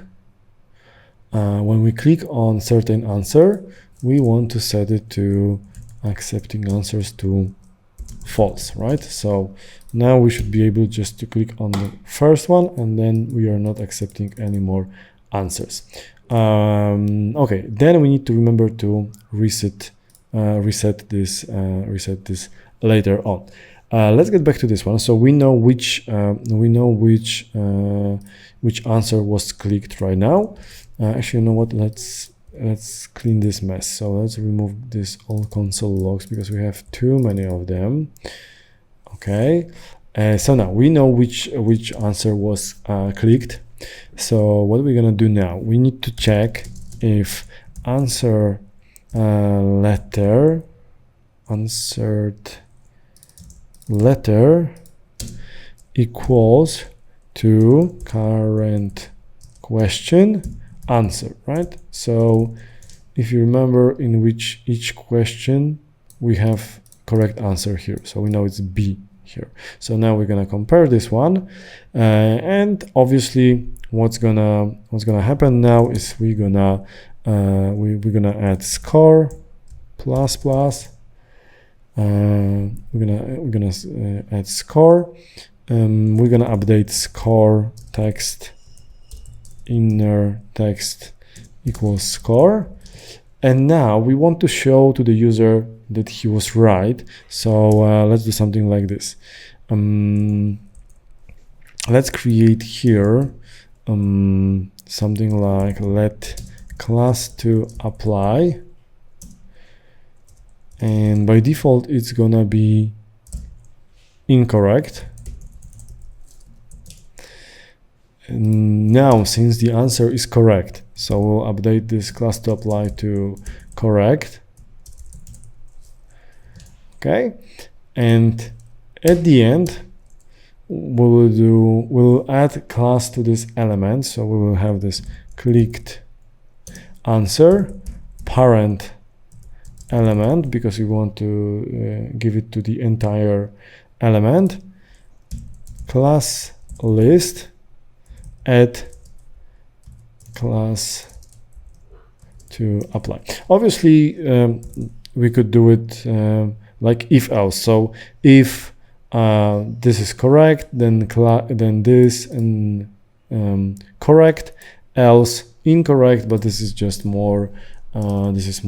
on certain answer, we want to set it to accepting answers to false, right? So now we should be able just to click on the first one, and then we are not accepting any more answers. Okay, then we need to remember to reset this later on. Let's get back to this one. So we know which answer was clicked right now. Actually, you know what? Let's clean this mess. So let's remove this all console logs because we have too many of them. Okay. So now we know which answer was clicked. So what we're gonna do now? We need to check if answered letter equals to current question answer, right? So if you remember in which each question we have correct answer here, so we know it's B here. So now we're gonna compare this one, and obviously what's gonna happen now is we're gonna add score plus plus. We're gonna add score. We're gonna update score text inner text equals score, and now we want to show to the user that he was right. So let's do something like this. Let's create here something like let class to apply, and by default it's gonna be incorrect. And now since the answer is correct, so we'll update this class to apply to correct. Okay, and at the end we'll add class to this element, so we will have this clicked answer parent element because we want to give it to the entire element, class list add class to apply. Obviously we could do it like if else. So if this is correct, then this and correct, else incorrect, but this is just more this is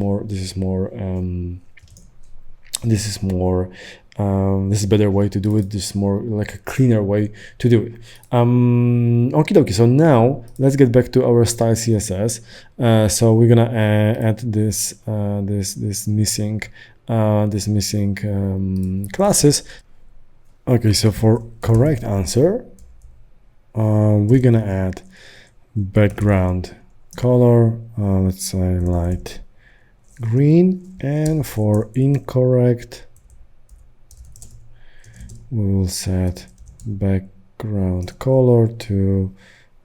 a better way to do it. This is more like a cleaner way to do it. Okie dokie. So now let's get back to our style CSS. So we're gonna add this missing classes. Okay, so for correct answer, we're gonna add background color, let's say light green, and for incorrect we will set background color to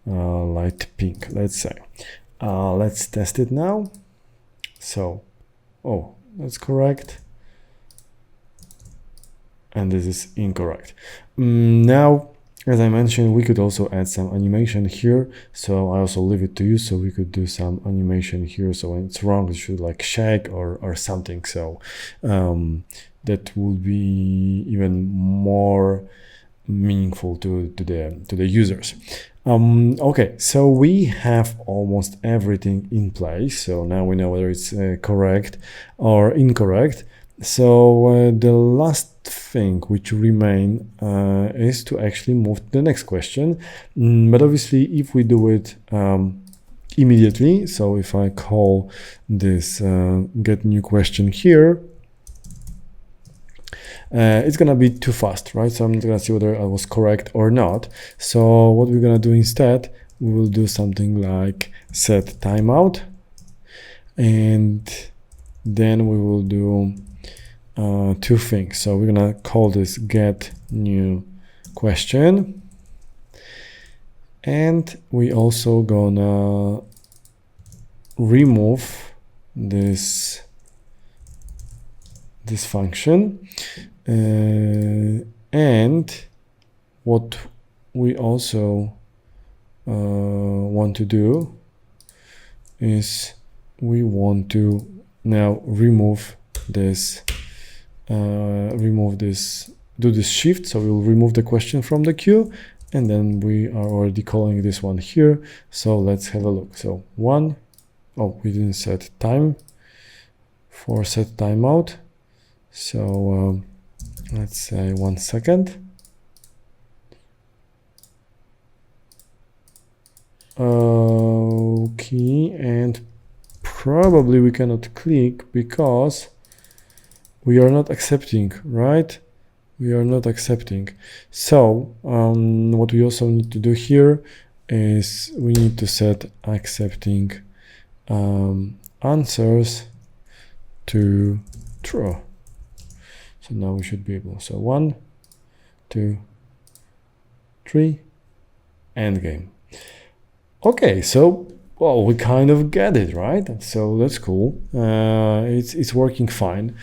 light pink, let's say. Let's test it now. So, oh, that's correct, and this is incorrect. Now, as I mentioned, we could also add some animation here. So I also leave it to you. So we could do some animation here. So when it's wrong, it should like shake or something. So that will be even more meaningful to the users. Okay, so we have almost everything in place. So now we know whether it's correct or incorrect. So the last thing which remain is to actually move to the next question. But obviously if we do it immediately, so if I call this get new question here, it's gonna be too fast, right? So I'm not gonna see whether I was correct or not. So what we're gonna do instead, we will do something like set timeout, and then we will do two things. So we're gonna call this get new question, and we also gonna remove this function, and what we also want to do is we want to now remove this do this shift. So we'll remove the question from the queue, and then we are already calling this one here. So let's have a look. So we didn't set time for set timeout. So let's say 1 second. Okay, and probably we cannot click because we are not accepting, right? We are not accepting. So what we also need to do here is we need to set accepting answers to true. So now we should be able. So 1, 2, 3, end game. Okay, so well, we kind of get it, right? So that's cool. It's working fine.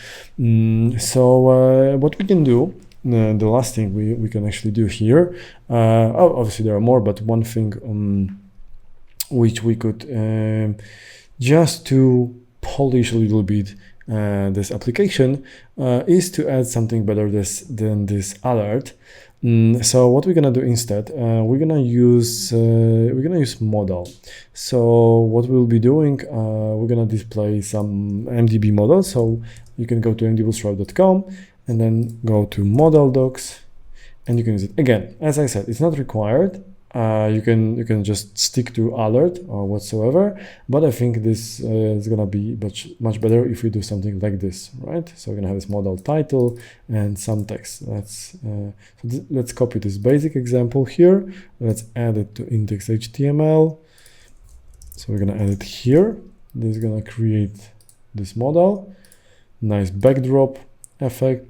So what we can do, the last thing we can actually do here, obviously there are more, but one thing which we could just to polish a little bit this application is to add something better than this alert. So what we're gonna do instead, we're gonna use model. So what we'll be doing, we're gonna display some MDB model. So you can go to mdbootstrap.com and then go to model docs, and you can use it. Again, as I said, it's not required. You can just stick to alert or whatsoever, but I think this is gonna be much better if we do something like this, right? So we're gonna have this model title and some text. Let's copy this basic example here. Let's add it to index.html. So we're gonna add it here. This is gonna create this model. Nice backdrop effect.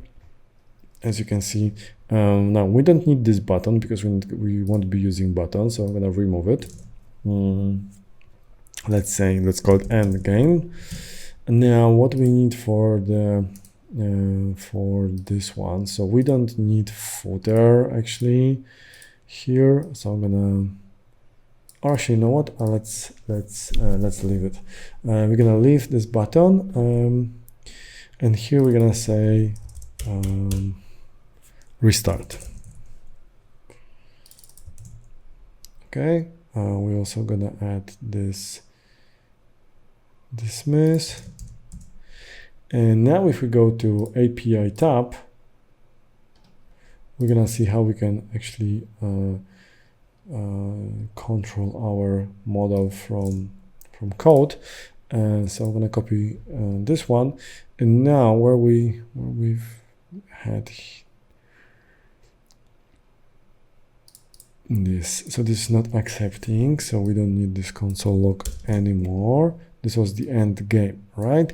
As you can see, now we don't need this button because we won't be using buttons, so I'm gonna remove it. Let's call it end game. Now what we need for this one, so we don't need footer actually here, so I'm gonna, or actually, you know what, let's leave it. We're gonna leave this button, and here we're gonna say restart. Okay, we're also gonna add this dismiss. And now if we go to API tab, we're gonna see how we can actually control our model from code. So I'm gonna copy this one, and now where we've had this, so this is not accepting, so we don't need this console log anymore. This was the end game, right?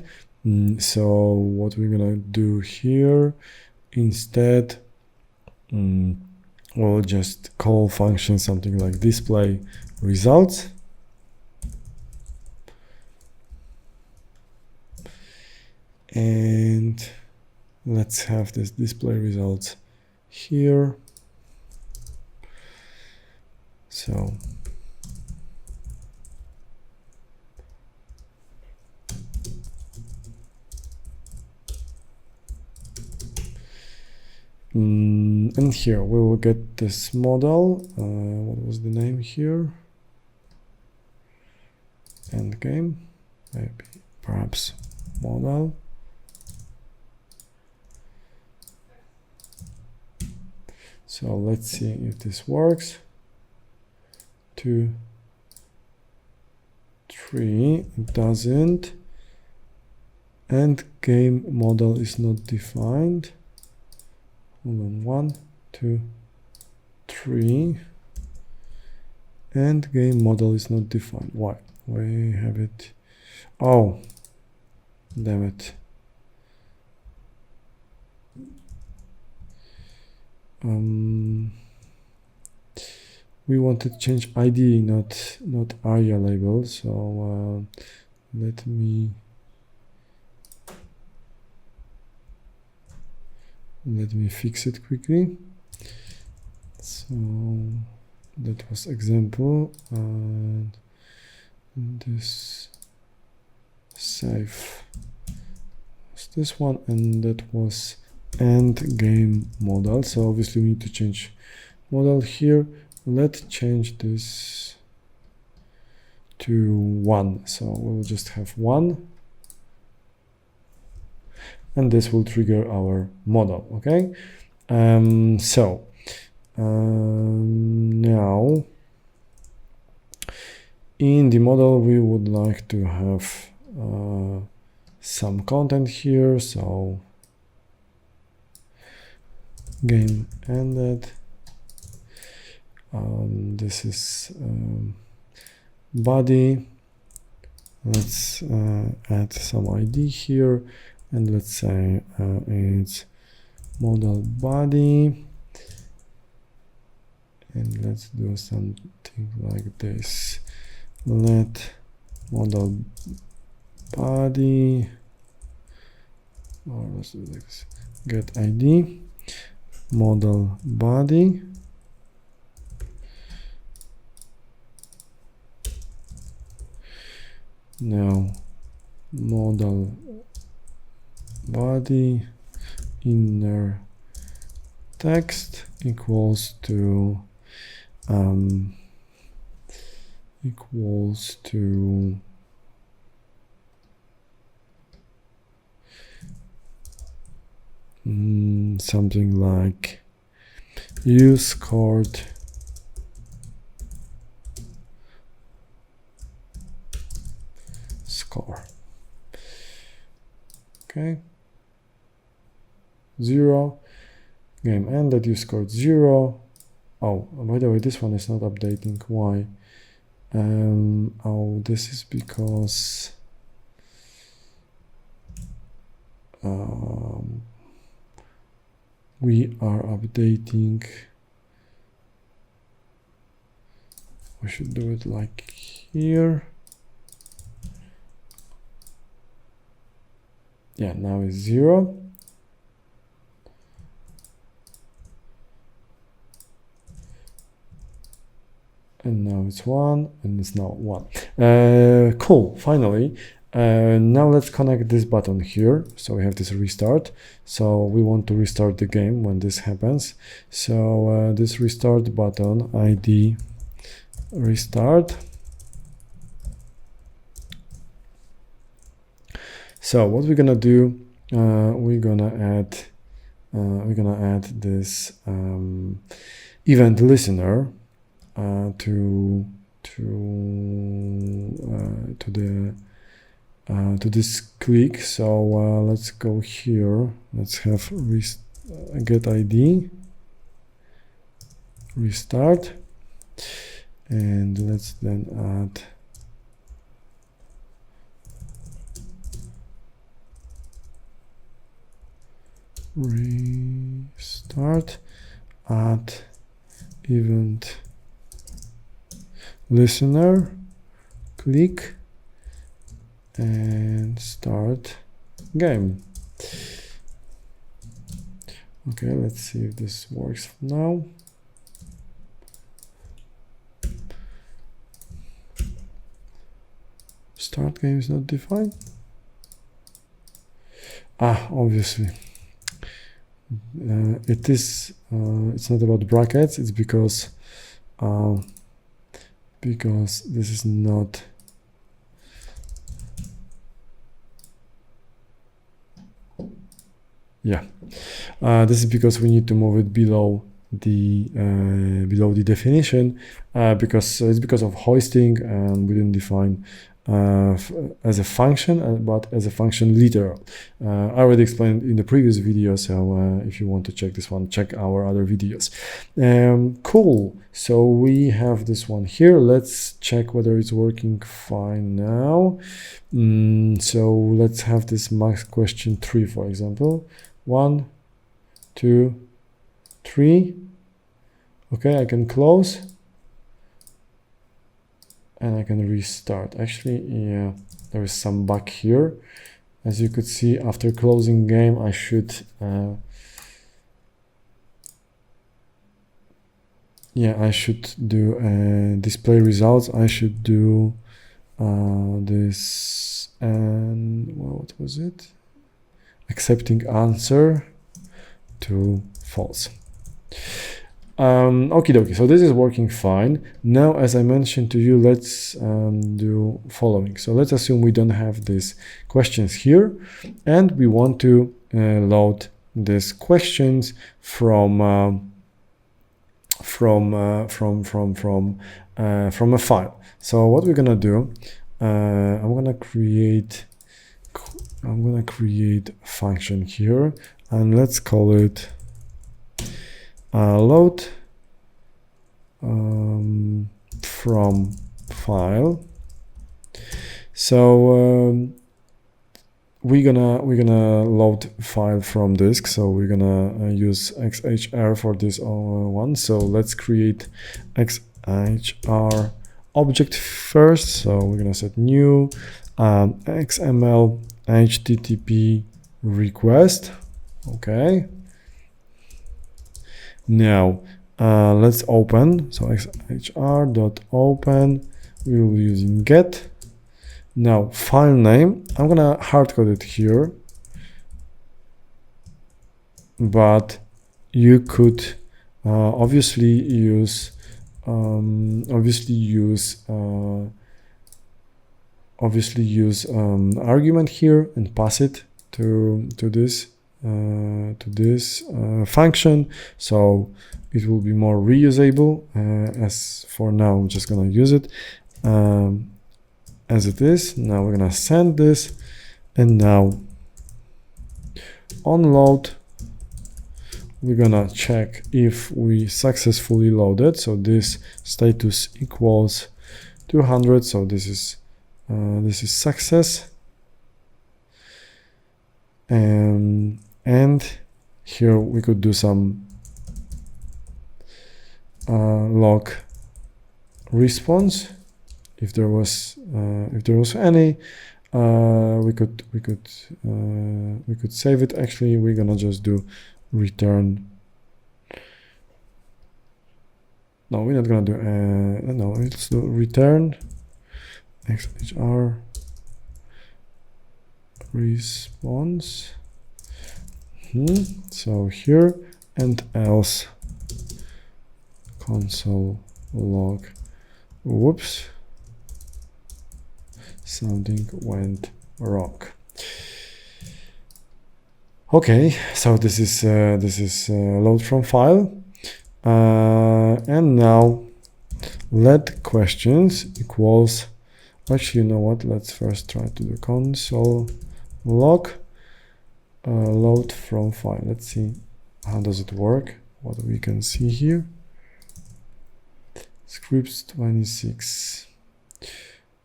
So what we're gonna do here instead, we'll just call function something like display results, and let's have this display results here. So and here we will get this model. What was the name here? End game, maybe perhaps model. So let's see if this works. 2, 3, it doesn't. End game model is not defined. Hold on, 1, 2, 3. End game model is not defined. Why? We have it. Oh, damn it. We want to change ID, not ARIA label. So let me fix it quickly. So that was example, and this save was this one, and that was end game model. So obviously we need to change model here. Let's change this to 1. So we'll just have 1, and this will trigger our model. Okay. Now in the model we would like to have some content here. So game ended. This is body. Let's add some ID here, and let's say it's model body, and let's do something like this. Let model body, or let's do like this, get ID model body, now model body inner text equals to something like you scored score. Okay, 0, game ended, you scored 0. Oh, by the way, this one is not updating. Why? Oh, this is because we are updating. We should do it like here. Yeah, now it's 0. And now it's 1, and it's now 1. Cool, finally. Now let's connect this button here. So we have this restart. So we want to restart the game when this happens. So this restart button, ID restart. So what we're gonna do, we're gonna add this event listener to this click. So let's go here. Let's have get ID restart, and let's then add restart, add event listener, click, and start game. Okay, let's see if this works now. Start game is not defined. Obviously. It is. It's not about brackets. It's because this is not. Yeah, this is because we need to move it below the definition, because it's because of hoisting, and we didn't define as a function, but as a function literal. I already explained in the previous video, so if you want to check this one, check our other videos. Cool, so we have this one here. Let's check whether it's working fine now. So let's have this max question 3, for example. 1, 2, 3. Okay, I can close. And I can restart. Actually, yeah, there is some bug here. As you could see, after closing game, I should, I should do display results. I should do this, and what was it? Accepting answer to false. Okie dokie, so this is working fine. Now, as I mentioned to you, let's do following. So let's assume we don't have these questions here, and we want to load these questions from a file. So what we're gonna do, I'm gonna create a function here, and let's call it load from file. So we're gonna load file from disk, so we're gonna use XHR for this one. So let's create XHR object first. So we're gonna set new XML HTTP request. Okay. Now let's open. So xhr.open. We will be using get. Now file name, I'm gonna hard code it here, but you could obviously use argument here and pass it to this function, so it will be more reusable. As for now, I'm just gonna use it as it is. Now we're gonna send this, and now on load we're gonna check if we successfully loaded. So this status equals 200, so this is success. And here we could do some log response if there was any. We could save it. Actually, we're gonna just do return. No, we're not gonna do no, let's do return XHR response. So here, and else console log. Whoops, something went wrong. Okay, so this is load from file, and now let questions equals. Actually, you know what? Let's first try to do console log load from file. Let's see how does it work. What we can see here. Scripts 26.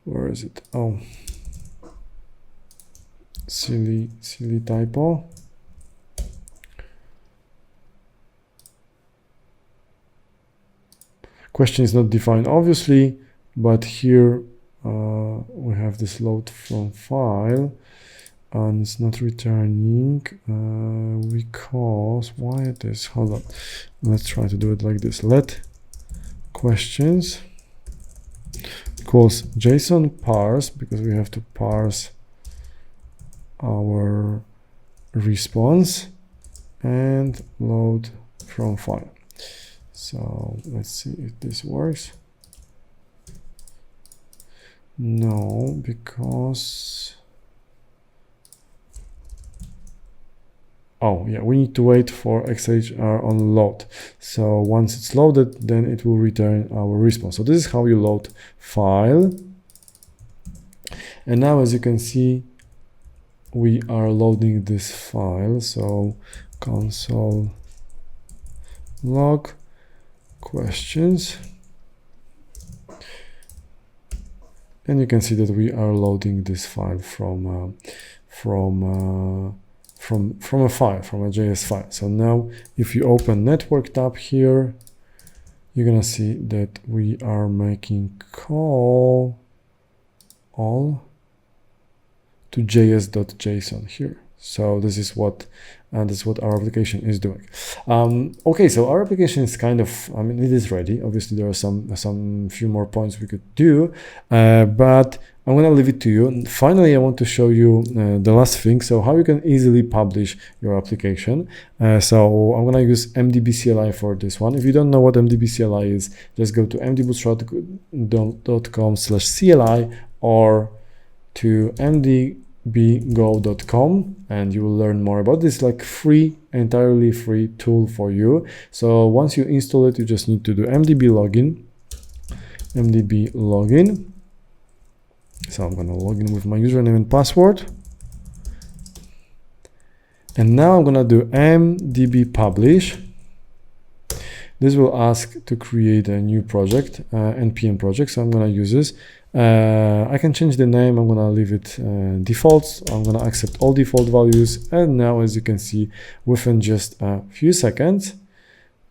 Where is it? Oh, silly typo. Question is not defined, obviously, but here we have this load from file, and it's not returning because why it is. Hold on, let's try to do it like this. Let questions equals JSON parse, because we have to parse our response, and load from file. So let's see if this works. No, because oh yeah, we need to wait for XHR on load. So once it's loaded, then it will return our response. So this is how you load file. And now, as you can see, we are loading this file. So console log questions, and you can see that we are loading this file from a JS file. So now if you open network tab here, you're gonna see that we are making call all to js.json here. So this is what our application is doing. Okay, so our application is kind of, I mean, it is ready. Obviously, there are some few more points we could do, but I'm gonna leave it to you. And finally, I want to show you the last thing. So how you can easily publish your application. So I'm gonna use MDB CLI for this one. If you don't know what MDB CLI is, just go to mdbootstrap.com/CLI or to mdbgo.com, and you will learn more about this. Like entirely free tool for you. So once you install it, you just need to do mdb login. So I'm gonna log in with my username and password, and now I'm gonna do mdb publish. This will ask to create a new project, npm project. So I'm gonna use this, I can change the name. I'm gonna leave it default. I'm gonna accept all default values. And now, as you can see, within just a few seconds,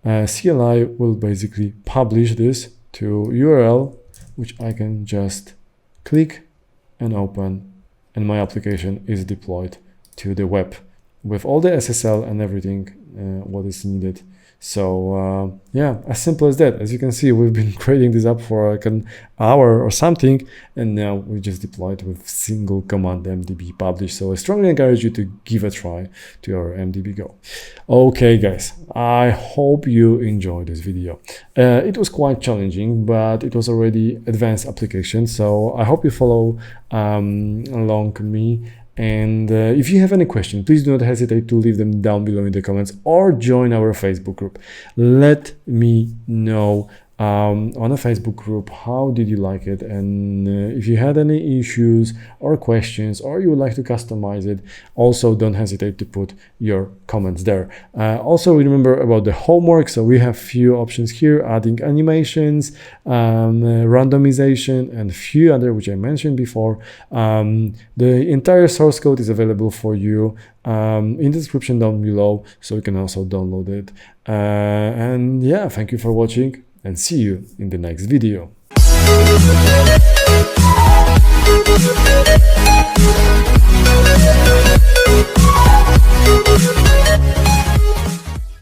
CLI will basically publish this to URL, which I can just click and open, and my application is deployed to the web with all the SSL and everything what is needed. So yeah, as simple as that. As you can see, we've been creating this app for like an hour or something, and now we just deployed with single command mdb publish. So I strongly encourage you to give a try to our mdb go. Okay guys, I hope you enjoyed this video. It was quite challenging, but it was already advanced application, so I hope you follow along me. And if you have any questions, please do not hesitate to leave them down below in the comments or join our Facebook group. Let me know on a Facebook group how did you like it, and if you had any issues or questions, or you would like to customize it, also don't hesitate to put your comments there. Also remember about the homework. So we have few options here: adding animations, randomization, and a few other which I mentioned before. The entire source code is available for you in the description down below, so you can also download it. And yeah, thank you for watching, and see you in the next video.